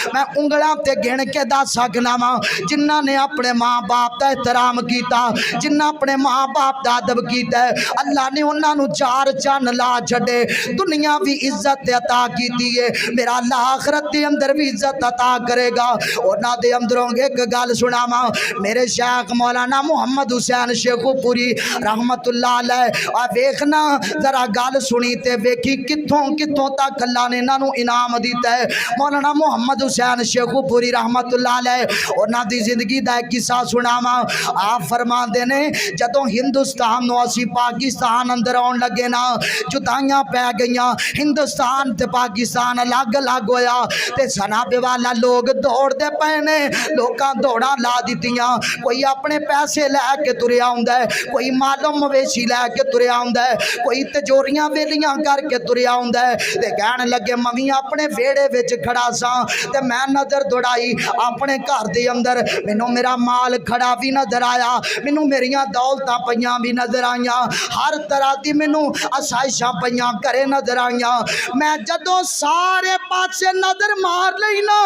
मैं उंगलों ते गिन के दस सकना वा जिन्हां ने अपने माँ बाप का एहतराम किया, जिन्हां अपने माँ बाप का अदब किया, अल्लाह ने उन्होंने चार चन्न ला छड़े। दुनिया भी इज्जत अता की है, मेरा अल्लाह आखरत के अंदर भी इज्जत अता करेगा। उन्हां दे अंदरों एक गल सुनावा, मेरे शेख मौलाना मुहम्मद हुसैन शेखुपुरी रहमतुल्लाह अलैह आ वेखना जरा गल सुनी ते वेखी कित्थों कित्थों तक अल्लाह ने इन्हों इनाम दिता है। मौलाना मुहम्मद हुसैन शेखुपुरी रहमतुल्लाह अलैह उन्हां दी जिंदगी दा एक किस्सा सुनावा। आप फरमाते ने जदों हिंदुस्तान नूं असीं पाकिस्तान अंदर आउण लगे ना, जुदाइयां पै गईयां, हिंदुस्तान ते पाकिस्तान अलग अलग होया ते जनाबे वाला लोग दौड़ते पे ने, लोकां दौड़ां ला दित्तियां। कोई अपने पैसे लैके तुरिया आउंदा है, कोई मालो मवेशी लैके तुरिया आउंदा है, कोई तिजोरियां वेलियां करके तुरिया आउंदा है ते कहण लगे मवी अपने वेड़े विच खड़ा सा ते मैं नज़र दौड़ाई अपने घर दे अंदर, मैनू मेरा माल खड़ा भी नजर आया, मैनू मेरिया दौलतां पईयां भी नजर आईयां, हर तरह की मैनू आसाइशां पईयां घरे नजर आईयां। मैं जदों सारे पासे नजर मार लई ना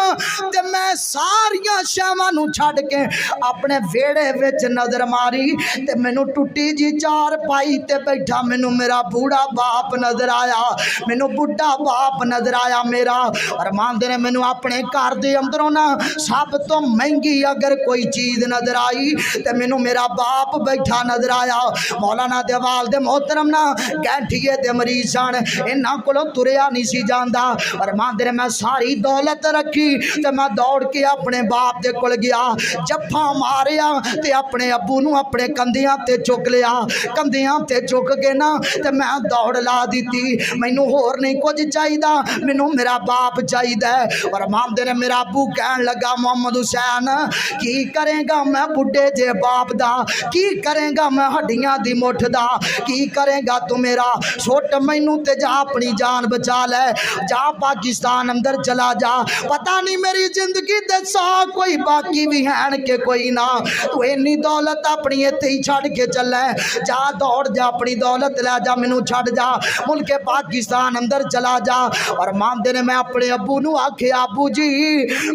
ते मैं सारियां शैवां नू छड्ड के अपने वेड़े विच नजर मारी ते मैनू टुट्टी जी चार पाई ते बैठा मैनू मेरा बूढ़ा बाप नजर आया, मैनू बुढ़ा बाप नजर आया मेरा। और मांदे ने मैनू अपने घर दे अंदरों ना सब तो महंगी अगर कोई चीज़ नजर आई तो मैनू मेरा बाप बैठा नजर आया। मौलाना देवाल दे मोहतरम ना गैंठिए दे मरीज सन, इन्हां कोलों तुरिया नहीं सी जांदा। और मांदे ने मैं सारी दौलत रखी ते मैं दौड़ के अपने बाप दे कोल गया, जफ्फा मारिया ते अपने अब्बू नू अपने कंधियां ते चुक लिया, कंधियां ते चुक के ना ते मैं दौड़ ला दी। मैनू होर नहीं कुछ चाहिदा, मैनू मेरा बाप चाहिदा। और मामदे ने मेरा अब्बू कहन लगा मुहम्मद हुसैन की करेगा मैं बुढ़े जे बाप दा, की करेगा मैं हड्डियां दी मुठ दा, की करेगा तू मेरा सुट मैनू ते जा अपनी जान बचा ले, जा पाकिस्तान अंदर चला जा, पता नहीं मेरी जिंदगी दे सा कोई बाकी भी है कि कोई ना, तू इन्नी दौलत अपनी इत्थे ही छड़ के चले, जा दौड़ जा अपनी दौलत लै जा, मैनू छड़ जा मुल्के पाकिस्तान अंदर चला जा। और मामदे ने मैं अपने अब्बू नू आख्या अब्बू जी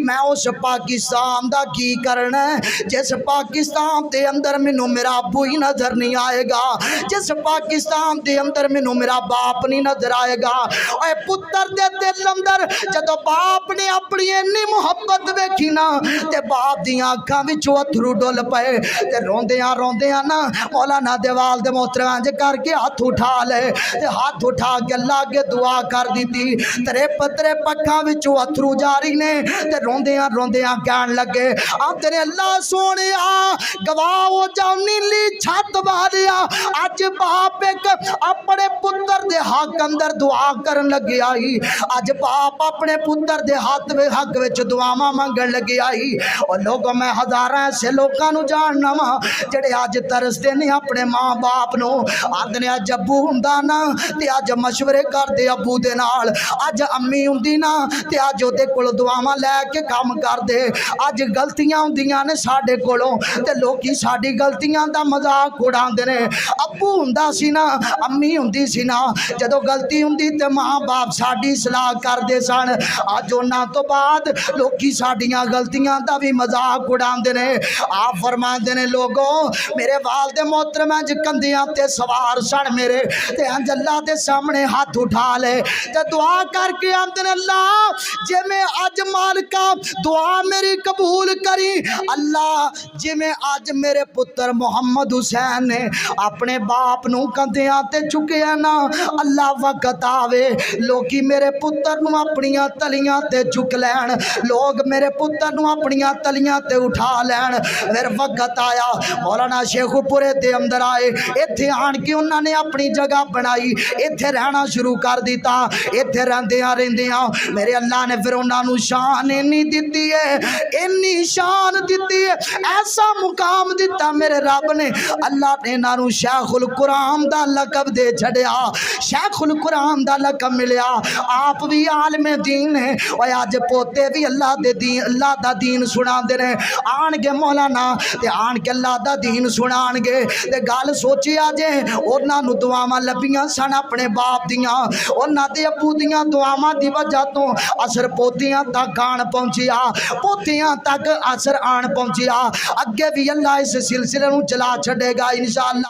मैं उस पाकिस्तान दा की करना जिस पाकिस्तान के अंदर मैनू मेरा अब्बू ही नजर नहीं आएगा, जिस पाकिस्तान के अंदर मैनू मेरा बाप नहीं नजर आएगा। और पुत्र दे दिल अंदर जदों बाप ने अपनी इन्नी मुहब्बत वेखी ना ते बाप दियां अखां विचों अथरू डुल पए ते रोंदियां रोंदियां ना मौलाना देवाल दे मोहतरम इंज करके हाथ उठा ले ते हाथ उठा के अल्लाह अगे दुआ कर दी। तेरे पत्रे पक्खां विचों अथरू जारी ने ते रोंदियां रोंदियां कहन लगे आंदे ने अल्लाह सोहणिया गवाह हो जाओ नीली छत वालिया, अज बाप एक अपने पुत्र दे हक अंदर दुआ करन लगे आई, अज बाप अपने पुत्र दे हक विच दुआवां मंगण लगे आई। और लोगों मैं हज़ारां ऐसे लोगों नूं जानना वा जिहड़े अज तरसदे ने अपने माँ बाप नूं, आंदे ने अज अब्बू हुंदा ना ते अज मशवरे करदे अब्बू दे नाल, अज अम्मी हुंदी ना ते अज ओहदे कोल दुआवां लैके काम करदे, अज गलतियां हुंदियां ने साडे कोलों ते लोकी साडी गलतियां दा मजाक उड़ांदे ने। अब्बू हुंदा सी ना अम्मी हुंदी सी ना, जदों गलती हुंदी ते माँ बाप साडी सलाह करदे सन, अज उन्हां तो बाद लोकी साडियां गलतियां दा भी मजाक उड़ांदे ने। आप फरमांदे ने लोगों मेरे वाल दे मोहतरम इंज कंधियां ते सवार सन मेरे ते इंज अल्लाह दे सामने हाथ उठा ले ते दुआ करके आंदे ने अल्लाह जिवें अज मालिका दुआ मेरी कबूल करी, अल्लाह जिवें अज मेरे पुत्र मुहम्मद हुसैन ने अपने बाप नूं कंधियां ते चुकिया ना, अल्लाह वक्त आवे लोकी मेरे पुत्र नूं अपनियां तलियां ते चुक लैन, लोग मेरे पुत्र नूं अपनियां तलियां ते उठा लैन। फिर वक्त आया मौलाना शेखुपुरे दे अंदर आए, इत्थे आण के उन्होंने अपनी जगह बनाई, इत्थे रहना शुरू कर दिता। इत्थे रहिंदियां रहिंदियां मेरे अल्लाह ने फिर उन्होंने शान इन्नी दिती है, इन्नी शान दिती है, ऐसा मुकाम दिता मेरे रब ने, अल्लाह ने इन्हों शेखुल कुरान दा लकब दे छड़िया, शेखुल कुरान दा लकब मिलिया। आप भी आलमे दीन है और अज पोते भी अल्लाह दे दीन अल्लाह दा दीन सुनांदे ने, आणगे मौलाना ते आण के अल्लाह दा दीन सुनाणगे ते गल सोचिया जे उन्हां नूं दुआवां लभियां सन अपने बाप दियां, उन्हां दे अब्बू दियां दुआवां दी वजह तो असर पोतियां तक आन पहुंचिया, पोतियां तक असर आन पहुंचिया। अगे भी अल्लाह इस सिलसिले नूं चला छड़ेगा इंशाअल्लाह।